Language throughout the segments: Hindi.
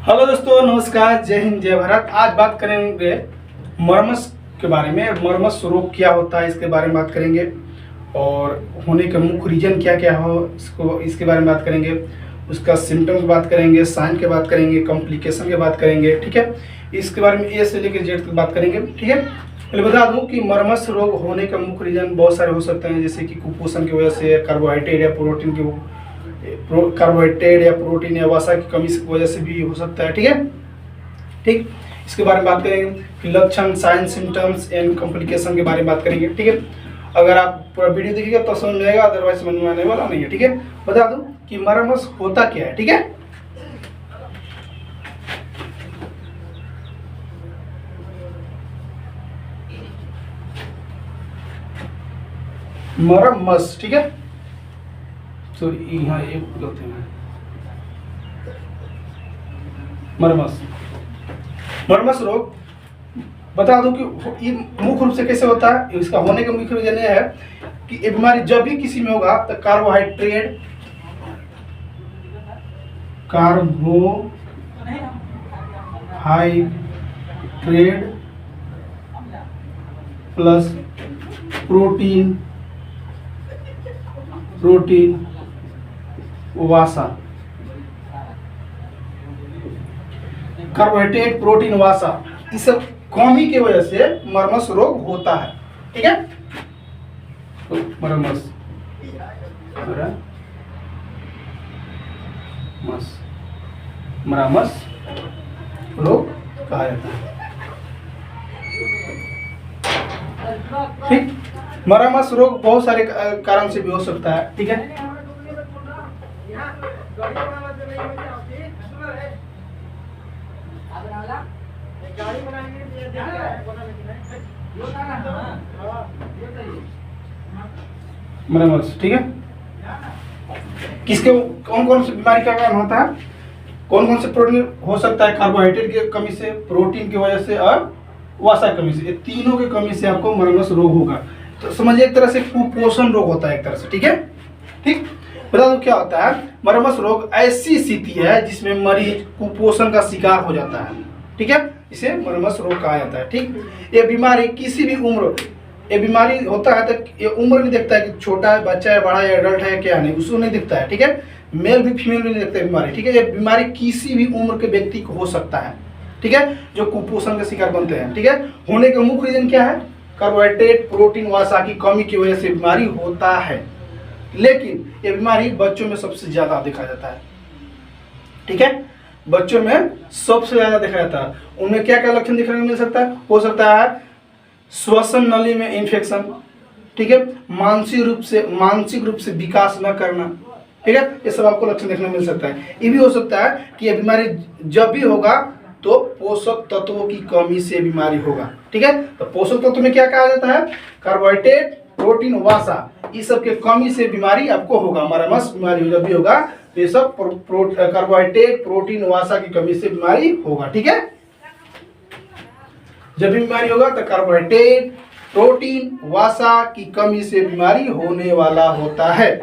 हेलो दोस्तों, नमस्कार, जय हिंद, जय भारत। आज बात करेंगे मरमस के बारे में। मरमस रोग क्या होता है इसके बारे में बात करेंगे और होने का मुख्य रीजन क्या क्या हो इसके बारे में बात करेंगे। उसका सिम्टम की बात करेंगे, साइन की बात करेंगे, कॉम्प्लिकेशन की बात करेंगे। ठीक है, इसके बारे में ए से लेकर जेड तक बात करेंगे। ठीक है, पहले बता दूं कि मरमस रोग होने का मुख्य रीजन बहुत सारे हो सकते हैं, जैसे कि कुपोषण की वजह से, कार्बोहाइड्रेट या प्रोटीन या वसा की कमी की वजह से भी हो सकता है। ठीक है, ठीक, इसके बारे में बात करेंगे कि लक्षण, साइन, सिम्टम्स एंड कॉम्प्लिकेशन के बारे में बात करेंगे। ठीक है, अगर आप पूरा वीडियो देखिएगा तो समझ में आएगा, अदरवाइज समझ में आने वाला नहीं है। ठीक है, बता दूं कि मरमस होता क्या है। ठीक है, मरमस, ठीक है, सॉरी यहाँ एक गलती है। मरमस रोग बता दूं कि ये मुख्य रूप से कैसे होता है। इसका होने का मुख्य रीजन यह है कि ये बीमारी जब भी किसी में होगा तो कार्बोहाइड्रेट प्लस प्रोटीन वसा, कार्बोहाइड्रेट, प्रोटीन, वसा, इस सब कमी की वजह से मरमस रोग होता है। ठीक है, तो मरमस रोग कहा जाता है। ठीक, मरमस रोग बहुत सारे कारण से भी हो सकता है। ठीक है, मरमस, ठीक है, किसके कौन कौन सी बीमारी का कारण होता है, कौन कौन से प्रोटीन हो सकता है, कार्बोहाइड्रेट की कमी से, प्रोटीन की वजह से और वसा कमी से, ये तीनों की कमी से आपको मरमस रोग होगा। तो समझिए एक तरह से कुपोषण रोग होता है एक तरह से। ठीक है, ठीक, बता दो क्या होता है। मरमस रोग ऐसी स्थिति है जिसमें मरीज कुपोषण का शिकार हो जाता है। ठीक है, इसे मरमस रोग कहा जाता है। ठीक, ये बीमारी किसी भी उम्र, ये बीमारी होता है तो ये उम्र नहीं देखता है कि छोटा है, बच्चा है, बड़ा है, एडल्ट है, क्या नहीं, उसको नहीं दिखता है। ठीक है, मेल भी फीमेल भी नहीं दिखता है बीमारी। ठीक है, ये बीमारी किसी भी उम्र के व्यक्ति को हो सकता है। ठीक है, जो कुपोषण का शिकार बनते हैं। ठीक है, होने का मुख्य रीजन क्या है, कार्बोहाइड्रेट, प्रोटीन, वसा की कमी की वजह से बीमारी होता है, लेकिन ये बीमारी बच्चों में सबसे ज्यादा देखा जाता है। ठीक है, बच्चों में सबसे ज्यादा देखा जाता है। उनमें क्या क्या लक्षण देखने को मिल सकता है, हो सकता है श्वसन नली में इंफेक्शन। ठीक है, मानसिक रूप से विकास न करना। ठीक है, ये सब आपको लक्षण देखने को मिल सकता है। ये भी हो सकता है कि ये बीमारी जब भी होगा तो पोषक तत्वों की कमी से बीमारी होगा। ठीक है, तो पोषक तत्व में क्या कहा जाता है, कार्बोहाइड्रेट, प्रोटीन, वसा, इस सब के कमी से बीमारी आपको होगा। मरमस बीमारी जब भी होगा तो ये सब कार्बोहाइड्रेट, प्रोटीन, वसा की कमी से बीमारी होगा। ठीक है, जब भी बीमारी होगा तो कार्बोहाइड्रेट, प्रोटीन, वसा की कमी से बीमारी होने वाला होता है।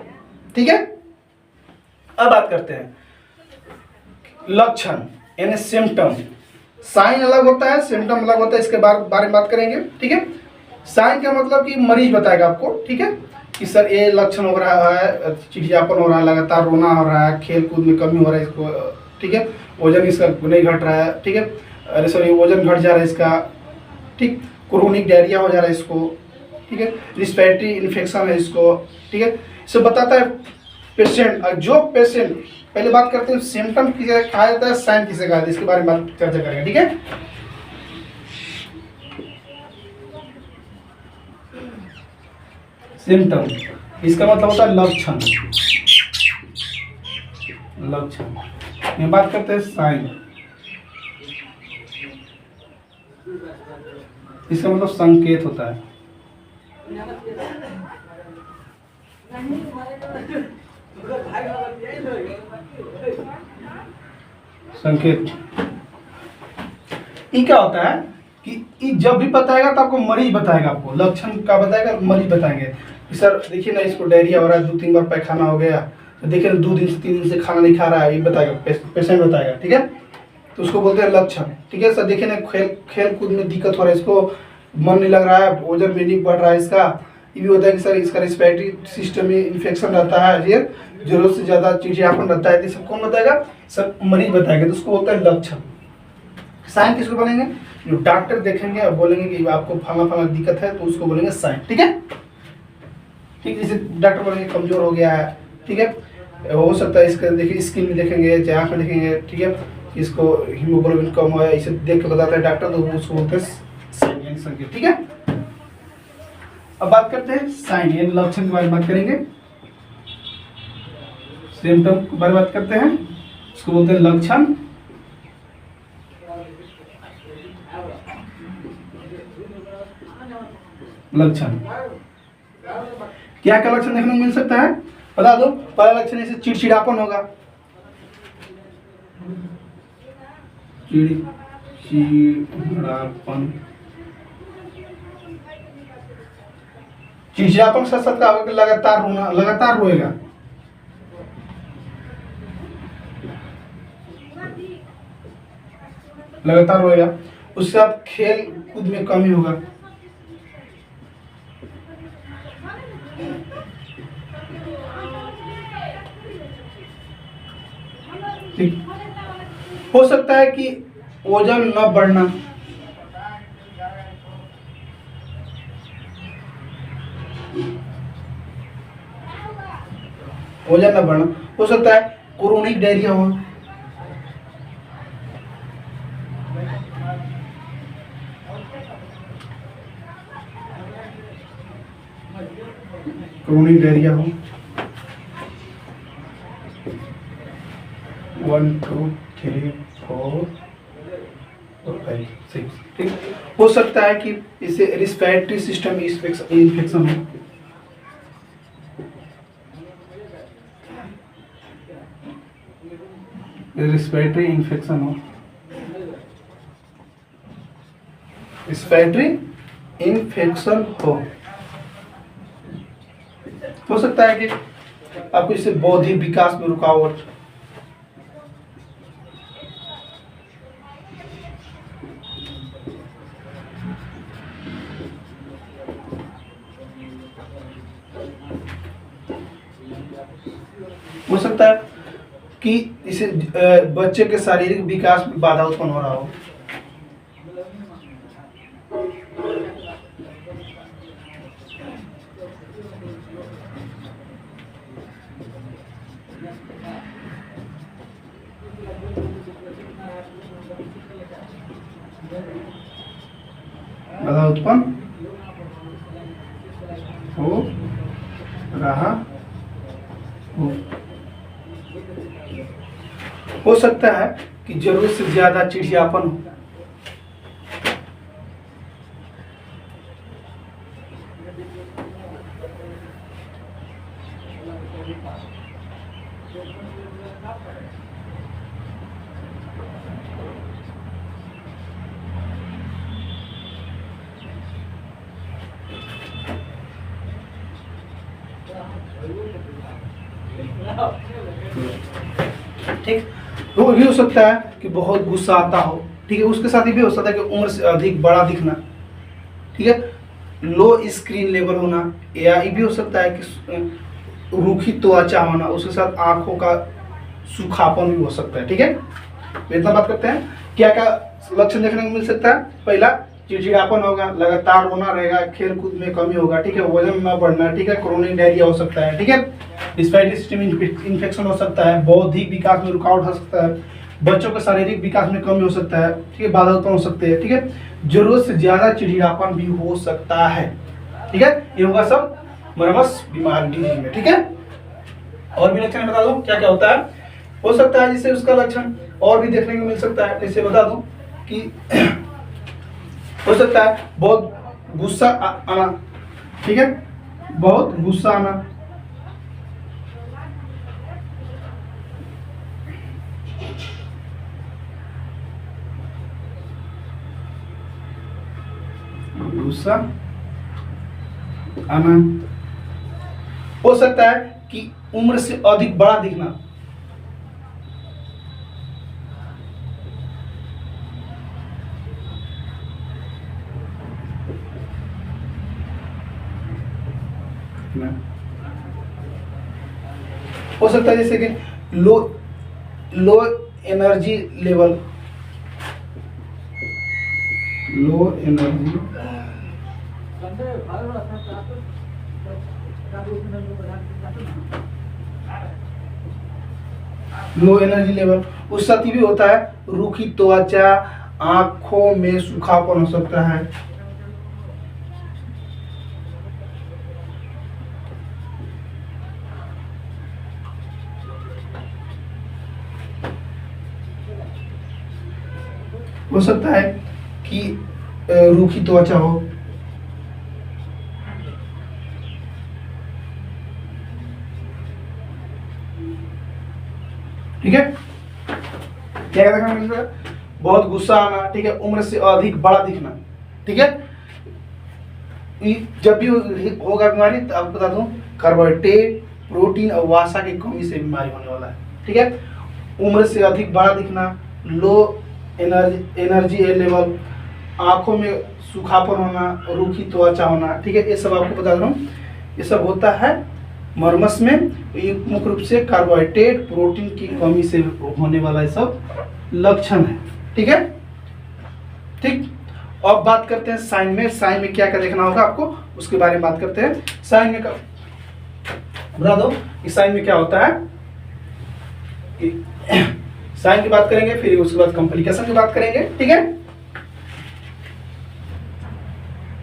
ठीक है, अब बात करते हैं लक्षण यानी सिम्टम। साइन अलग होता है, सिम्टम अलग होता है, इसके बारे में बात करेंगे। ठीक है, साइन का मतलब कि मरीज बताएगा आपको। ठीक है, कि सर ये लक्षण हो रहा है, चिड़चिड़ापन हो रहा है, लगातार रोना हो रहा है, खेल कूद में कमी हो रहा है इसको। ठीक है, वजन इसका नहीं घट रहा है। ठीक है, अरे सॉरी, वजन घट जा रहा है इसका। ठीक, क्रोनिक डायरिया हो जा रहा है इसको। ठीक है, रिस्पिरेटरी इन्फेक्शन है इसको। ठीक है, इसे बताता है पेशेंट। और जो पेशेंट, पहले बात करते हैं सिम्टम किसे कहा जाता है, साइन किसे कहा जाता है, इसके बारे में चर्चा करेंगे। ठीक है, सिम्टम, इसका मतलब होता है लक्षण। ये बात करते हैं साइन, इसका मतलब संकेत होता है। संकेत ये क्या होता है कि जब भी बताएगा तो आपको मरीज बताएगा, आपको लक्षण का बताएगा, मरीज बताएंगे। सर देखिए ना, इसको डायरिया हो रहा है, 2-3 बार पैखाना हो गया, तो देखिए ना 2 दिन से 3 दिन से खाना नहीं खा रहा है, ये बताएगा, पेशेंट बताएगा। ठीक है, तो उसको बोलते हैं लक्षण। ठीक है सर, देखिए ना खेल कूद में दिक्कत हो रहा है, इसको मन नहीं लग रहा है, वजन भी नहीं बढ़ रहा है इसका। ये भी होता है कि सर इसका रिस्पिरेटरी सिस्टम में इन्फेक्शन रहता है, ये जरूरत से ज़्यादा चिड़चिड़ापन रहता है, तो सब कौन बताएगा? सब मरीज बताएगा, तो उसको बोलते हैं लक्षण। साइन किसको बोलेंगे? जो डॉक्टर देखेंगे और बोलेंगे कि आपको फला फला दिक्कत है, तो उसको बोलेंगे साइन। ठीक है, ठीक, जैसे डॉक्टर बोलेंगे कमजोर हो गया है, ठीक है, हो सकता है इसका देखिए स्किन में देखेंगे, चाहे आँख में देखेंगे, ठीक है, इसको हीमोग्लोबिन कम हुआ है, इसे देख के बताता है डॉक्टर, तो उसको बोलते हैं साइन यानी संकेत। ठीक है, अब बात करते हैं साइन यानी लक्षण के बारे में बात करेंगे, सिम्टम के बारे में बात करते हैं, उसको बोलते हैं लक्षण। लक्षण क्या क्या लक्षण देखने को मिल सकता है बता दो। पहला लक्षण जैसे चिड़चिड़ापन होगा, चिड़चिड़ापन साथ साथ का होगा, लगातार रोना, लगातार रोएगा, लगातार रोएगा। उसके साथ खेल कूद में कमी होगा, ठीक। हो सकता है कि वजन न बढ़ना, वजन न बढ़ना, हो सकता है क्रोनिक डायरिया हो, क्रोनिक डायरिया हो, 1 2 3 4 5 6, ठीक। हो सकता है कि इसे रिस्पिरेटरी सिस्टम इन्फेक्शन हो, रिस्पिरेटरी इन्फेक्शन हो, रिस्पिरेटरी इन्फेक्शन हो सकता है कि आपको इससे बौद्धिक विकास में रुकावट, हो सकता है कि इसे बच्चे के शारीरिक विकास में बाधा उत्पन्न हो रहा हो, बाधा उत्पन्न हो रहा हो सकता है कि जरूरत से ज्यादा चिड़चिड़ापन हो, ठीक। तो ये हो सकता है कि बहुत गुस्सा आता हो, ठीक है, उसके साथ ये भी हो सकता है कि उम्र से अधिक बड़ा दिखना, ठीक है, लो स्क्रीन लेवल होना, या ये भी हो सकता है कि रूखी त्वचा होना, उसके साथ आंखों का सूखापन भी हो सकता है। ठीक है, इतना बात करते हैं क्या क्या लक्षण देखने को मिल सकता है। पहला चिड़चिड़ापन होगा, लगातार रोना रहेगा, खेल कूद में कमी होगा, ठीक है, वजन न बढ़ना, ठीक है, क्रोनिक डायरिया हो सकता है, ठीक है, रिस्पिरेटरी सिस्टम इन्फेक्शन हो सकता है, बौद्धिक विकास में रुकावट हो सकता है, बच्चों के शारीरिक विकास में कमी हो सकता है, ठीक है, बाधा उत्पन्न हो सकते हैं, ठीक है, जरूरत से ज्यादा चिड़चिड़ापन भी हो सकता है, ठीक है, ये होगा सब मरमस बीमारी डिजीज में। ठीक है, और भी लक्षण बता दो क्या क्या होता है। हो सकता है जिससे उसका लक्षण और भी देखने को मिल सकता है, जैसे बता दूं कि हो सकता है बहुत गुस्सा आना, ठीक है, बहुत गुस्सा आना, गुस्सा आना। हो सकता है कि उम्र से अधिक बड़ा दिखना, लिखना। हो सकता है जैसे कि low low energy level, low energy low energy level. उस साथी भी होता है रूखी त्वचा, आंखों में सूखापन हो सकता है, हो सकता है कि रूखी त्वचा हो, ठीक है। क्या देखना मिलता है? बहुत गुस्सा आना, ठीक है, उम्र से अधिक बड़ा दिखना, ठीक है। जब भी होगा बीमारी तो आपको बता दूं कार्बोहाइड्रेट, प्रोटीन और वसा की कमी से बीमारी होने वाला है, ठीक है। उम्र से अधिक बड़ा दिखना, लो एनर्जी लेवल, आंखों में सूखापन होना, रूखी त्वचा होना, ठीक है, ये सब आपको बता रहा हूँ। ये सब होता है मरमस में। ये मुख्य रूप से कार्बोहाइड्रेट, प्रोटीन की कमी से होने वाला ये सब लक्षण है, ठीक है। ठीक, अब बात करते हैं साइन में। साइन में क्या क्या देखना होगा आपको, उसके बारे में बात करते हैं। साइन में बता दो कि साइन में क्या होता है। साइन की बात करेंगे, फिर उसके बाद कॉम्प्लिकेशन की बात करेंगे, ठीक है।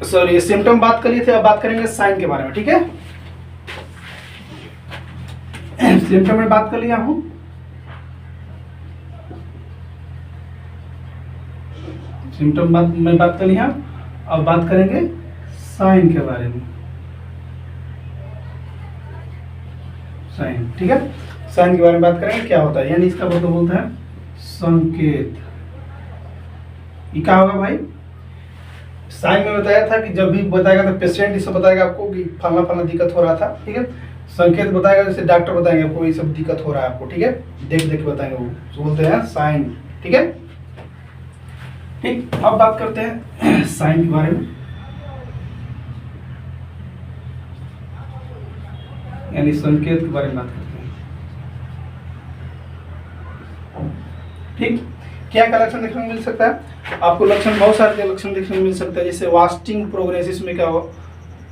सॉरी, सिम्टम बात कर लिए थे, अब बात करेंगे साइन के बारे में, ठीक है। सिम्टम में बात कर लिया हूं, सिम्टम में बात कर लिया। अब बात करेंगे साइन के बारे में। साइन, ठीक है, साइन के बारे में बात करेंगे। क्या होता है, यानी इसका मतलब बोलता है संकेत। ये क्या होगा भाई? साइन में बताया था कि जब भी बताएगा तो पेशेंट इसे बताएगा आपको कि फलना फलना दिक्कत हो रहा था, ठीक है। संकेत बताएगा जैसे डॉक्टर बताएंगे आपको ये सब दिक्कत हो रहा है आपको, ठीक है, देख देख के बताएंगे, वो तो बोलते हैं साइन, ठीक है। ठीक, अब बात करते हैं साइन के बारे में, यानी संकेत के बारे में बात करते हैं। ठीक, क्या क्या लक्षण देखने को मिल सकता है आपको? लक्षण बहुत सारे लक्षण देखने को मिल सकता है, जैसे वास्टिंग प्रोग्रेसिस में क्या हो,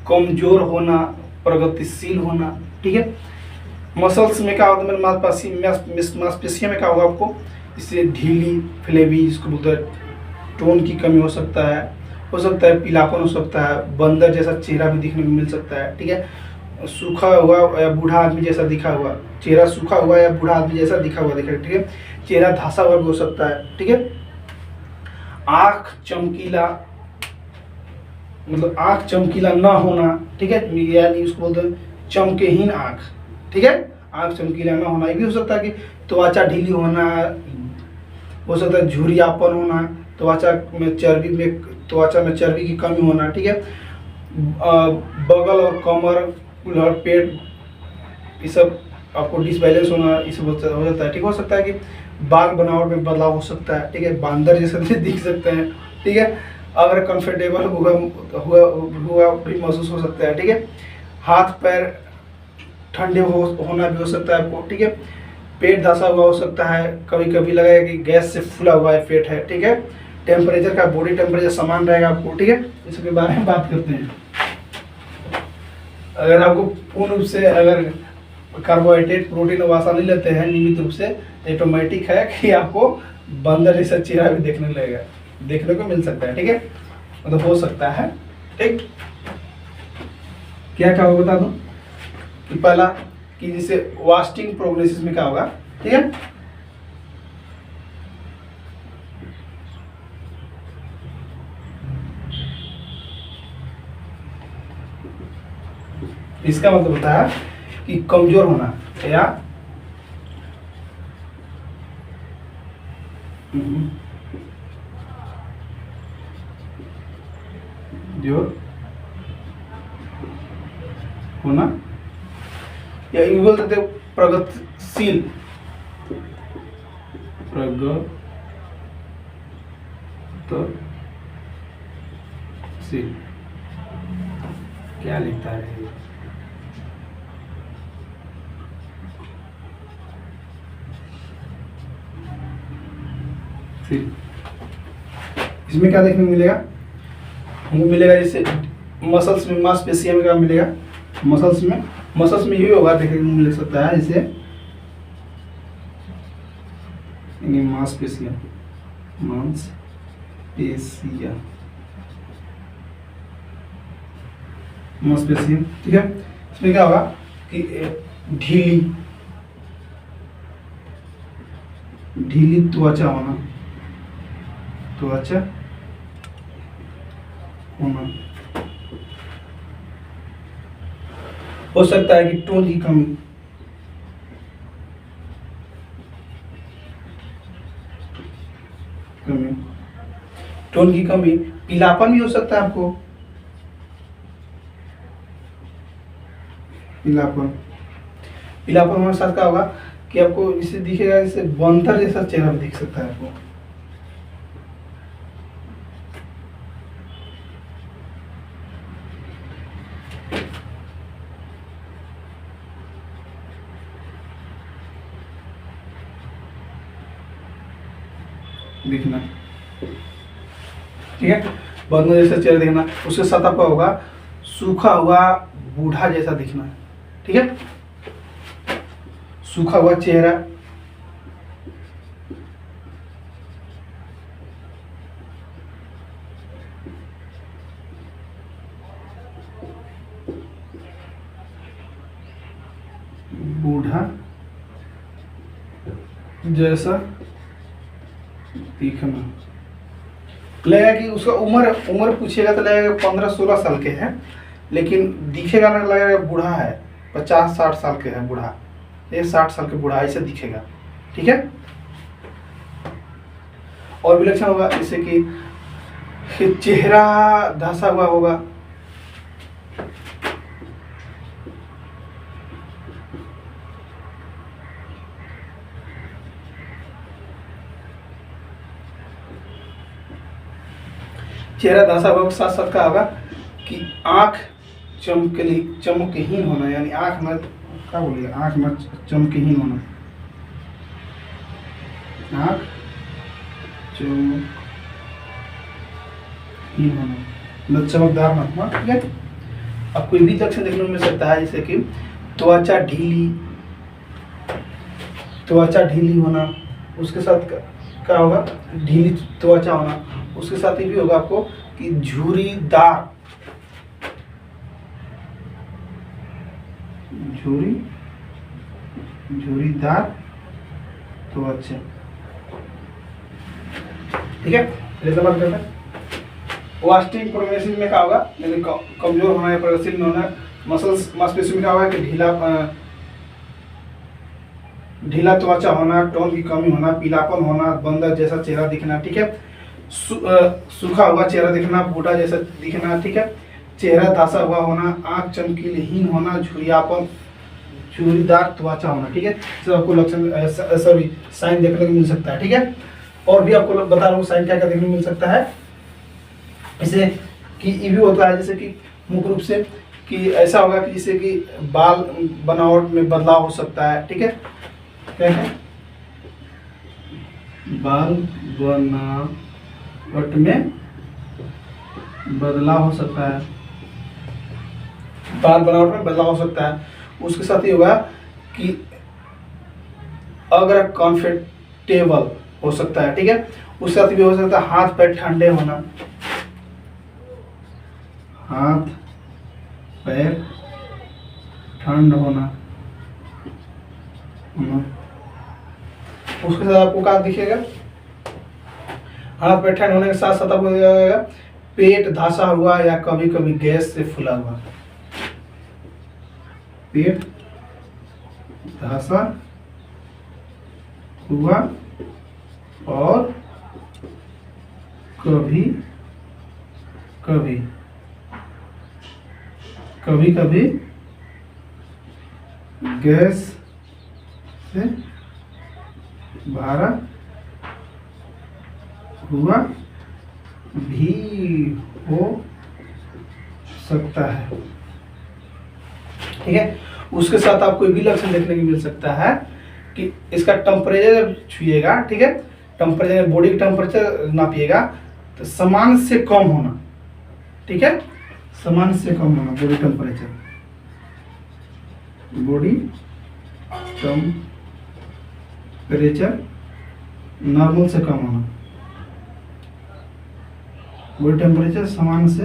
कमजोर होना, प्रगतिशील होना, ठीक है। मसल्स में क्या होता है, मांसपेशियों में क्या होगा आपको, इससे ढीली, फ्लेबी, जिसको बोलते हैं टोन की कमी हो सकता है पीलापन हो सकता है, बंदर जैसा चेहरा भी दिखने को मिल सकता है, ठीक है। सूखा हुआ या बूढ़ा आदमी जैसा दिखा हुआ चेहरा, सूखा हुआ या बूढ़ा आदमी जैसा दिखा हुआ दिख रहा है, ठीक है। चेहरा धंसा हुआ भी हो सकता है, ठीक है। आंख चमकीला, मतलब आंख चमकीला ना होना, ठीक है, यानी उसको बोलते हैं चमकेहीन आंख, ठीक है। आंख चमकीला ना होना, ये भी हो सकता है कि त्वचा ढीली होना, हो सकता है झुर्रियापन होना, त्वचा में चर्बी की कमी होना, ठीक है। बगल और कमर, पेट, ये सब आपको डिसबैलेंस होना, ये सब हो जाता है, ठीक। हो सकता है कि बाल बनावट में बदलाव हो सकता है, ठीक है, बांदर जैसे भी दिख सकते हैं, ठीक है। अगर कंफर्टेबल हुआ भी महसूस हो सकता है, ठीक है। हाथ पैर ठंडे होना भी हो सकता है आपको, ठीक है। पेट धंसा हुआ हो सकता है, कभी कभी लगेगा कि गैस से फूला हुआ है पेट है, ठीक है। टेम्परेचर का बॉडी टेम्परेचर समान रहेगा आपको, ठीक है। इसके बारे में बात करते हैं। अगर आपको पूर्ण रूप से अगर कार्बोहाइड्रेट, प्रोटीन और वसा नहीं लेते हैं नियमित रूप से, ऑटोमेटिक है कि आपको बंदर जैसा चेहरा भी देखने को मिल सकता है, ठीक है, मतलब हो सकता है, ठीक। क्या क्या होगा बता दूं कि पहला कि जैसे वास्टिंग प्रोग्रेसिस में क्या होगा, ठीक है। इसका मतलब होता है कि कमजोर होना या जो होना, या ये बोल सकते प्रगतिशील, क्या लिखता है फिर इसमें क्या देखने को मिलेगा, हमको मिलेगा जैसे मसल्स में, मांसपेशियों में क्या मिलेगा, मसल्स में ये होगा देखने को मिल सकता है, जैसे मांसपेशियां, ठीक है। इसमें क्या होगा कि ढीली त्वचा होना, हो सकता है कि टोन की कमी, पीलापन भी हो सकता है आपको, पीलापन होने के साथ क्या होगा कि आपको इससे दिखेगा, जैसे बंदर जैसा चेहरा भी दिख सकता है आपको। दिखना, ठीक है, बंदर जैसा चेहरा दिखना। उसके साथ आपका होगा सूखा हुआ बूढ़ा जैसा दिखना, ठीक है, सूखा हुआ चेहरा, बूढ़ा जैसा दिखना। लगेगा कि उसका उम्र पूछेगा तो लगेगा 15-16 साल के है, लेकिन दिखेगा ना, लगेगा बूढ़ा है, 50-60 साल के है बूढ़ा, ये 60 साल के बूढ़ा ऐसे दिखेगा, ठीक है। और भी लक्षण होगा जैसे कि चेहरा धंसा हुआ होगा, चेहरा धंसा हुआ के साथ साथ क्या होगा कि आंख चमकहीन होना, यानी आंख में क्या बोलिए, आंख में चमकहीन होना, आंख चमकहीन होना, मतलब चमकदार ना होना, ठीक है। अब कोई भी लक्षण देखने को मिल सकता है, जैसे कि त्वचा ढीली होना, उसके साथ क्या होगा, ढीली त्वचा होना, उसके साथ ही भी होगा आपको कि झुर्रीदार त्वचा, ठीक है। बात करते हैं वास्टिक प्रोग्रेसिव में क्या होगा, यानी कमजोर होना या प्रोग्रेसिव में होना। मांसपेशियों में क्या होगा कि ढीला त्वचा होना, टोन की कमी होना, पीलापन होना, बंदर जैसा चेहरा दिखना, ठीक है, सूखा हुआ चेहरा दिखना, बूढ़ा जैसा दिखना, ठीक है, चेहरा धंसा हुआ होना, आंख चमकीलहीन होना, झुर्रीदार त्वचा होना, ठीक है। सब आपको लक्षण सॉरी साइन देखने को मिल सकता है, ठीक है। और भी आपको बता रहा हूँ साइन क्या क्या देखने को मिल सकता है, जैसे कि ये भी होता है, जैसे कि मुख्य रूप से कि ऐसा होगा कि जैसे कि बाल बनावट में बदलाव हो सकता है, ठीक है, क्या है, बाल बनावट में बदलाव हो सकता है, बाल बनावट में बदलाव हो सकता है। उसके साथ ही होगा कि अगर कंफर्टेबल हो सकता है, ठीक है, उसके साथ भी हो सकता है हाथ पैर ठंडे होना, हाथ पैर ठंड होना, उसके साथ आपको क्या दिखेगा, हाथ पैर ठंड होने के साथ साथ आपको दिखेगा पेट धंसा हुआ या कभी कभी गैस से फूला हुआ, पेट धंसा हुआ और कभी कभी गैस से भरा हुआ भी हो सकता है, ठीक है। उसके साथ आपको भी लक्षण देखने को मिल सकता है कि इसका टेम्परेचर छुइएगा, ठीक है, टेम्परेचर, बॉडी टेम्परेचर नापिएगा तो समान से कम होना, ठीक है, समान से कम होना body temperature, body temperature normal से कम होना, बॉडी टेम्परेचर समान से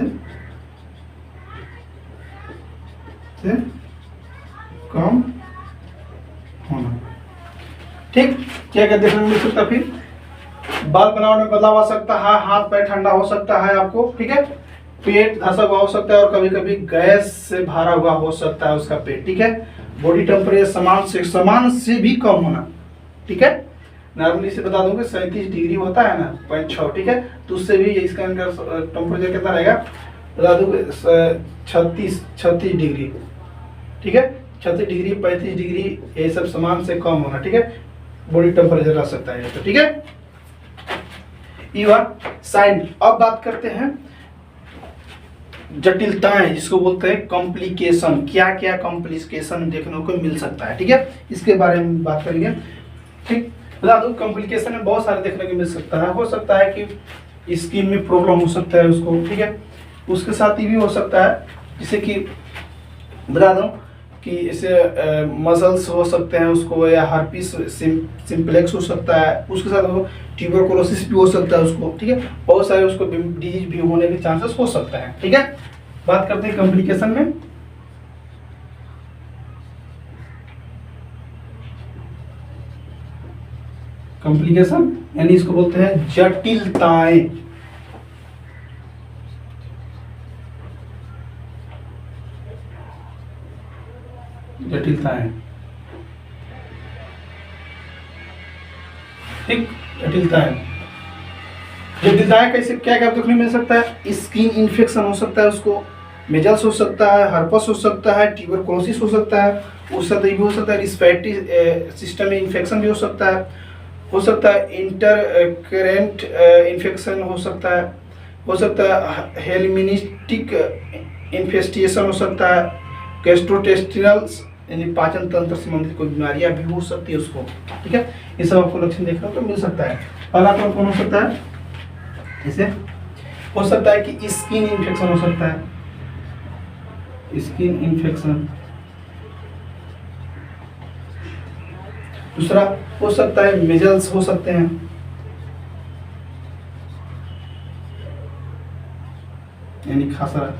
कम होना, ठीक। क्या क्या देखने को मिल सकता है, फिर बाल बनावट में बदलाव आ सकता है, हाथ पैर ठंडा हो सकता है आपको, ठीक है, पेट धंसा हुआ हो सकता है और कभी कभी गैस से भरा हुआ हो सकता है उसका पेट, ठीक है। बॉडी टेम्परेचर समान से भी कम होना, ठीक है। नॉर्मली से बता दूंगा 37 डिग्री होता है ना, 0.6, ठीक है, तो उससे भी इसका टेम्परेचर कितना रहेगा बता दूंगा 36 डिग्री, ठीक है, 36 डिग्री 35 डिग्री ये सब समान से कम होना, ठीक है, बॉडी टेम्परेचर रह सकता है तो, ठीक है। ये साइन। अब बात करते हैं जटिलताएं, जिसको बोलते हैं कॉम्प्लिकेशन। क्या क्या कॉम्प्लिकेशन देखने को मिल सकता है, ठीक है, इसके बारे में बात करेंगे, ठीक। बता दूं कॉम्प्लिकेशन में बहुत सारे देखने को मिल सकता है। हो सकता है कि स्किन में प्रॉब्लम हो सकता है उसको, ठीक है, उसके साथ ही भी हो सकता है जैसे कि बता दूं कि इसे मसल्स हो सकते हैं उसको, या हर्पीस सिंप्लेक्स हो सकता है, उसके साथ वो ट्यूबरकुलोसिस भी हो सकता है उसको, ठीक है, बहुत सारे उसको डिजीज भी होने के चांसेस हो सकता है, ठीक है। बात करते हैं कॉम्प्लिकेशन में। कॉम्प्लिकेशन यानी इसको बोलते हैं जटिलताएं, जटिलताएं, ठीक, जटिलताएं। जटिलताएं कैसे क्या क्या देखने मिल सकता है, स्किन इन्फेक्शन हो सकता है उसको, मेजल्स हो सकता है, हर्पस हो सकता है, ट्यूबरकुलोसिस हो सकता है, उससे ये भी हो सकता है रिस्पिरेटरी सिस्टम में इन्फेक्शन भी हो सकता है इंटरकरेंट इन्फेक्शन हो सकता है हेलमिनिस्टिक इन्फेस्टेशन हो सकता है, गैस्ट्रोइंटेस्टाइनल यानी पाचन तंत्र संबंधित कोई बीमारियां भी हो सकती है उसको, ठीक है। ये सब आपको लक्षण देखने को मिल सकता है। पहला तो कौन हो सकता है, जैसे हो सकता है कि स्किन इन्फेक्शन हो सकता है, स्किन इन्फेक्शन। दूसरा हो सकता है मेजल्स हो सकते हैं, यानी खांसरा।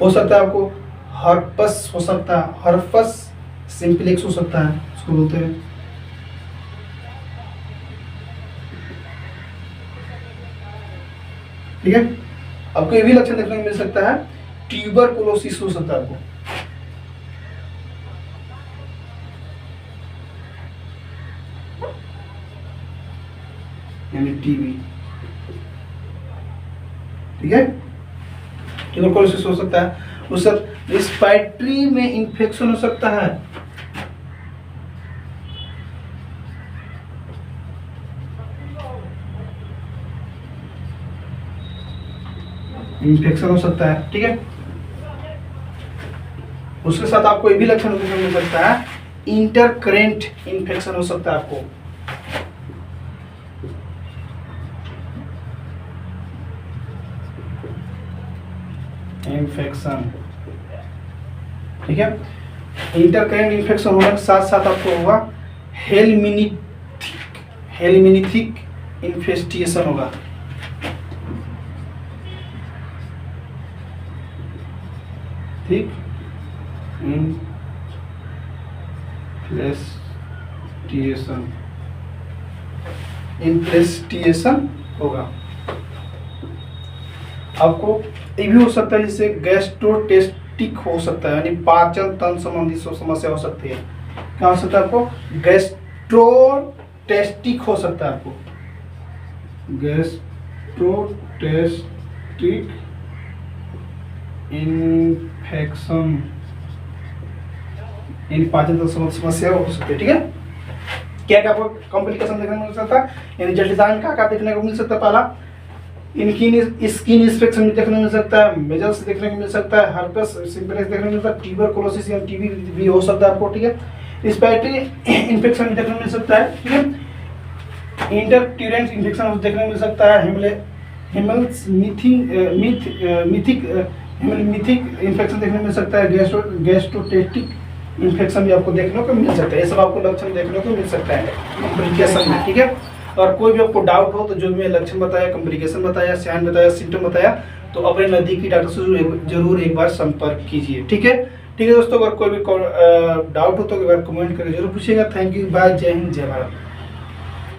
हो सकता है आपको हर्पस हो सकता है, हर्पस सिंप्लेक्स हो सकता है उसको बोलते हैं, ठीक है। आपको ये भी लक्षण देखने को मिल सकता है ट्यूबरकुलोसिस हो सकता है आपको, यानी टीबी, ठीक है, ट्यूबरकुलोसिस हो सकता है। उससे रिस्पिरेटरी में इंफेक्शन हो सकता है, इंफेक्शन हो सकता है, ठीक है। उसके साथ आपको ये भी लक्षण देखने को मिल सकता है इंटरकरेंट इंफेक्शन हो सकता है आपको, इन्फेक्शन, ठीक है। इंटरकरेंट इन्फेक्शन होने के साथ साथ आपको होगा हेलमिनिथिक इन्फेस्टेशन होगा, ठीक, इन्फेस्टेशन होगा। आपको ये भी हो सकता है जैसे गैस्ट्रोटेस्टिक हो सकता है, यानी पाचन तंत्र संबंधी समस्या हो सकती है। क्या हो सकता है आपको, गैस्ट्रोटेस्टिक हो सकता है आपको, गैस्ट्रोटेस्टिक इन्फेक्शन, यानी पाचन तंत्र संबंधी समस्या हो सकती है, ठीक है। क्या क्या आपको कॉम्प्लिकेशन देखने को मिल सकता है, यानी जटिलताएं क्या देखने को मिल सकता है। पहला इनकी स्किन इंफेक्शन भी देखने को मिल सकता है, मेजल्स देखने को मिल सकता है, हर्पस सिंप्लेक्स देखने को मिलता है, ट्यूबरकुलोसिस या टीबी भी हो सकता है आपको, ठीक है। रिस्पिरेटरी इन्फेक्शन देखने को मिल सकता है, ठीक है। इंटरट्यूरेंस इन्फेक्शन देखने को मिल सकता है। हेमोलिथिक इन्फेक्शन देखने को मिल सकता है। गैस्ट्रोटेस्टिक इन्फेक्शन भी आपको देखने को मिल सकता है। ये सब आपको लक्षण देखने को मिल सकता है कॉम्प्लिकेशन में, ठीक है। और कोई भी आपको डाउट हो तो जो भी लक्षण बताया, कॉम्प्लिकेशन बताया, साइन बताया, सिम्टम बताया, तो अपने नजदीकी डॉक्टर से जरूर एक बार संपर्क कीजिए, ठीक है। ठीक है दोस्तों, अगर कोई भी डाउट हो तो एक बार कमेंट करके जरूर पूछिएगा। थैंक यू, बाय, जय हिंद, जय भारत।